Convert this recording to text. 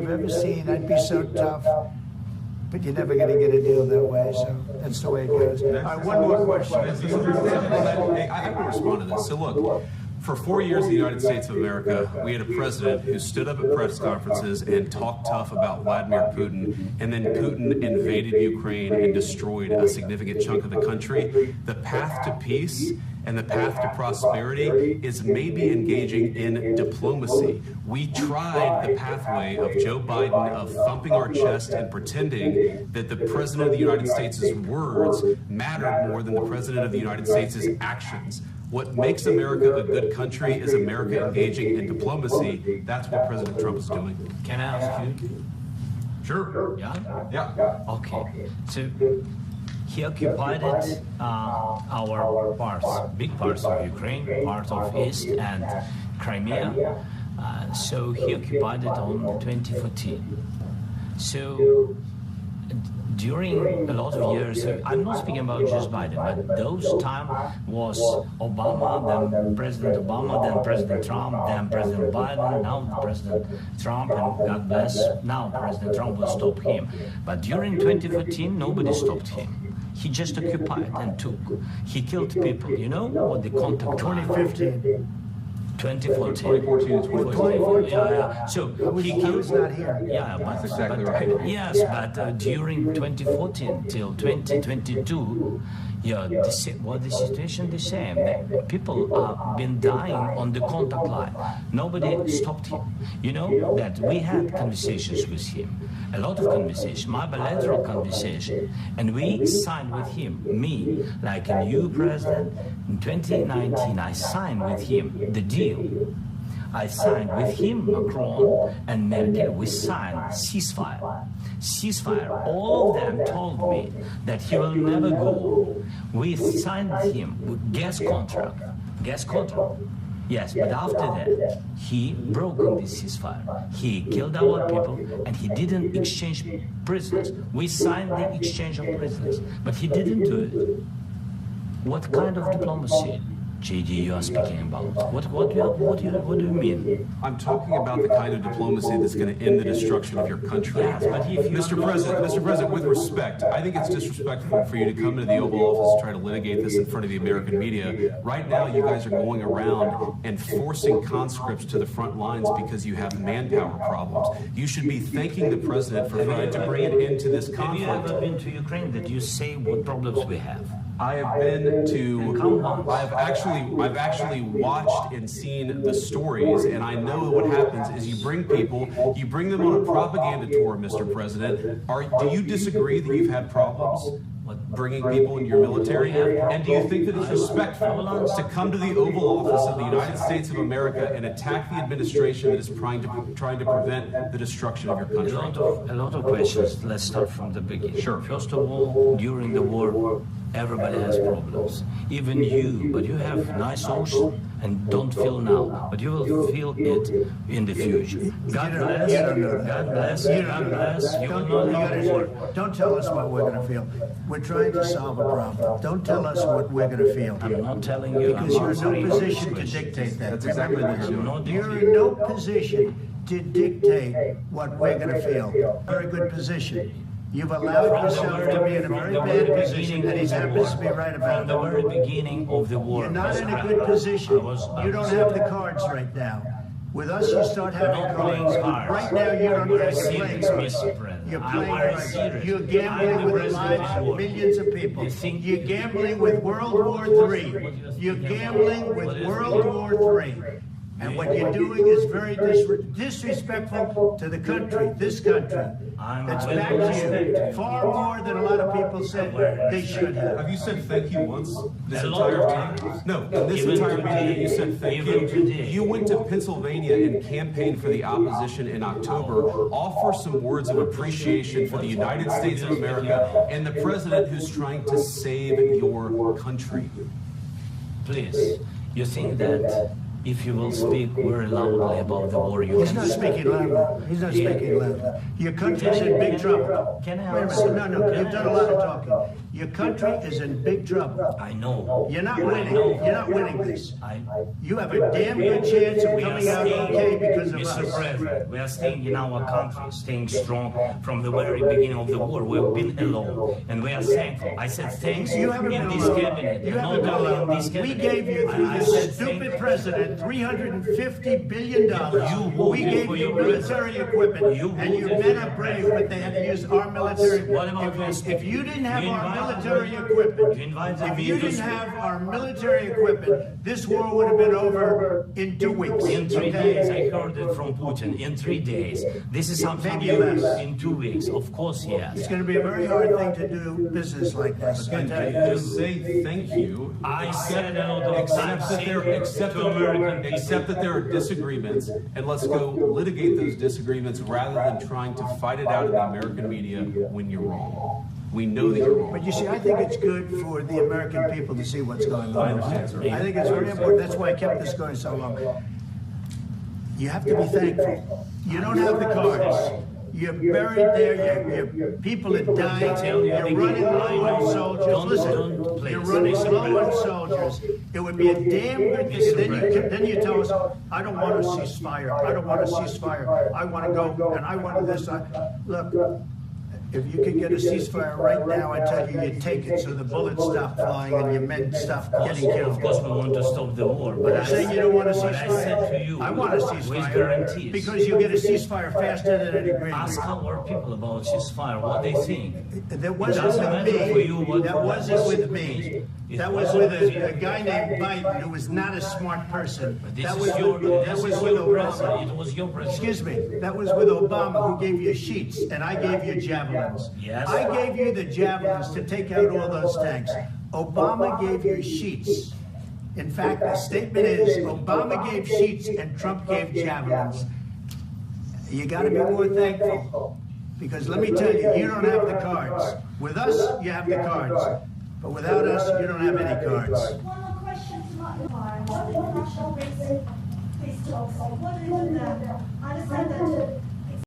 you've ever seen. I'd be so tough. But you're never going to get a deal that way, so that's the way it goes. All right, one more question. I have to respond to this. So look, for 4 years in the United States of America, we had a president who stood up at press conferences and talked tough about Vladimir Putin, and then Putin invaded Ukraine and destroyed a significant chunk of the country. The path to peace and the path to prosperity is maybe engaging in diplomacy. We tried the pathway of Joe Biden of thumping our chest and pretending that the President of the United States' words mattered more than the President of the United States' actions. What makes America a good country is America engaging in diplomacy. That's what President Trump is doing. Can I ask you? Sure. Yeah? Yeah. Okay. So he occupied our parts, big parts of Ukraine, part of East and Crimea. So he occupied it on 2014. So during a lot of years, I'm not speaking about just Biden, but those time was Obama, then President Obama, then President Trump, then President Biden, now President Trump, and God bless, now President Trump will stop him. But during 2014, nobody stopped him. He just occupied and took. He killed people. You know what the contact 2015. 2014. 2014 and 2014. Yeah. So I was not here. Yeah, but, exactly but right. yes, but during 2014 till 2022, yeah, what the situation the same. People have been dying on the contact line. Nobody stopped him. You know that we had conversations with him, a lot of conversation, my bilateral conversation, and we signed with him, me, like a new president. In 2019, I signed with him the deal. I signed with him, Macron and Merkel, we signed ceasefire. Ceasefire. All of them told me that he will never go. We signed with him with gas contract. Gas contract. Yes, but after that, he broke this ceasefire. He killed our people and he didn't exchange prisoners. We signed the exchange of prisoners, but he didn't do it. What kind of diplomacy, JD, you are speaking about? What do you mean? I'm talking about the kind of diplomacy that's going to end the destruction of your country. Yes, but if you Mr. President, with respect, I think it's disrespectful for you to come into the Oval Office and try to litigate this in front of the American media. Right now, you guys are going around and forcing conscripts to the front lines because you have manpower problems. You should be thanking the President for trying to bring an end to this conflict. Have you ever been to Ukraine that you say what problems we have? I have been to. I've actually watched and seen the stories, and I know what happens is you bring them on a propaganda tour, Mr. President. Do you disagree that you've had problems bringing people into your military? And do you think that it's respectful to come to the Oval Office of the United States of America and attack the administration that is trying to prevent the destruction of your country? A lot of questions. Let's start from the beginning. Sure. First of all, during the war, everybody has problems. Even you, but you have nice ocean and don't feel now, but you will feel it in the future. God bless. God bless. God bless. You will not have war. Don't tell us what we're going to feel. We're trying to solve a problem. Don't tell us what we're going to feel. I'm not telling you. Because you're in no position to dictate that. That's exactly what you're doing. You're in no position to dictate what we're going to feel. Very good position. You've allowed yourself to be in a very bad position, and he happens to be right about From the very beginning of the war. You're not in a good position. You don't have the cards right now. With us, you start having cards. Right now, you don't have to play cards. You're playing cards. You're gambling with the lives of millions of people. You're gambling with World War III. You're gambling with World War III. And what you're doing is very disrespectful to the country, this country. That's back to you. Far more than a lot of people said they should have. Have you said thank you once this entire time? No, in this entire meeting you said thank you. You went to Pennsylvania and campaigned for the opposition in October. Offer some words of appreciation for the United States of America and the president who's trying to save your country. Please, you think that if you will speak very loudly about the war, you He's not speaking loudly. He's not speaking loudly. Your country's in big trouble. Can I Wait a answer? minute. No, you've done a lot of talking. Your country is in big trouble. I know. You're not winning. You're not winning this. I, You have a damn good chance of we are coming out staying, okay because of Mr. us. President, we are staying in our country, staying strong from the very beginning of the war. We've been alone, and we are thankful. I said thanks You haven't in been this alone. cabinet, You and haven't not been only in alone. this We cabinet. gave you, through I this said stupid thank- president, $350 billion. You We gave for you your military equipment, You and your voted men for are brave, but they had to use our military. What about this? If you didn't have You our invited military me- equipment, you invited if me you to didn't speak. have our military equipment, this war would have been over in 2 weeks. In 3 okay? days, I heard it from Putin. In 3 days. This is something Maybe new. less. In 2 weeks, of course, yes. It's going to be a very hard thing to do business like this. I Again, tell can you. you just say thank you? I said a lot of Except times that there, except to American people. except that there are disagreements, and let's go litigate those disagreements rather than trying to fight it out in the American media when you're wrong. We know that you're wrong. But you see, I think it's good for the American people to see what's going on. understand, sir. I think it's very important. That's why I kept this going so long. You have to be thankful. You don't have the cards. You're buried there. Your people are dying. You're running low on soldiers. Don't Listen, you're please. running low on soldiers. It would be a damn good thing. Then you tell us, I don't want a ceasefire. I don't want a ceasefire. I want to go and I want this. Look. If you could get a ceasefire right now, I tell you, you'd take it so the bullets stop flying and your men stop getting Of killed. course, we want to stop the war, but I Saying you don't want a but I said to ceasefire. you, I want a with ceasefire guarantees. because you get a ceasefire faster than an agreement. Ask our people about ceasefire, what they think. That wasn't doesn't with matter for you me. what- That wasn't with me. That was with a guy It named Biden who was not a smart person. This That is was your, with this is Obama. your president. It was your president. Excuse me, that was with Obama who gave you sheets and I gave you javelins. Yes. I gave you the javelins to take out all those tanks. Obama gave you sheets. In fact, the statement is Obama gave sheets and Trump gave javelins. You gotta be more thankful. Because let me tell you, you don't have the cards. With us, you have the cards. But without us, you don't have any cards. One more question to Martin Fire. What international basic peace talks? What is in there? I understand that